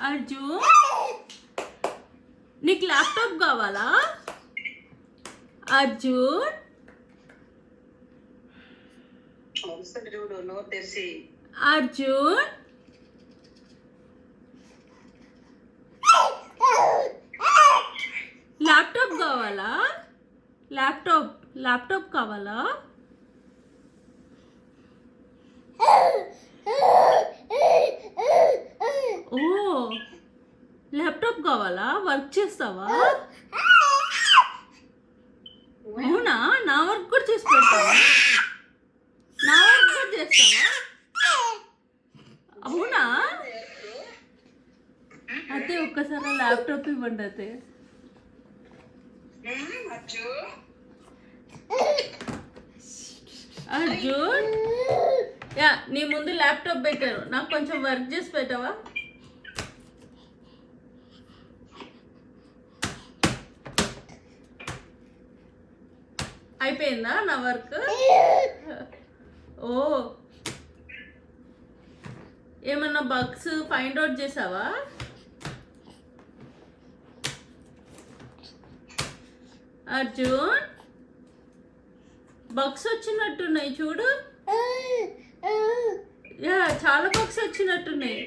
అర్జున్ నీకు ల్యాప్టాప్ కావాలా? అర్జున్ అర్జున్ ల్యాప్టాప్ కావాలా? ల్యాప్టాప్ కావాలా? ఓ ల్యాప్టాప్ కావాలా? వర్క్ చేస్తావా? అవునా? నా వర్క్ కూడా చేసి పెడతావా? నా వర్క్ కూడా చేస్తావా? అవునా? అయితే ఒక్కసారి ల్యాప్టాప్ ఇవ్వండి. అయితే అర్జున్ యా నీ ముందు ల్యాప్టాప్ పెట్టారు, నాకు కొంచెం వర్క్ చేసి పెట్టవా? అయిపోయిందా నా వర్క్? ఓ ఏమన్నా బగ్స్ ఫైండ్ అవుట్ చేసావా? అర్జున్ బగ్స్ వచ్చినట్టున్నాయి చూడు. యా చాలా బగ్స్ వచ్చినట్టున్నాయి.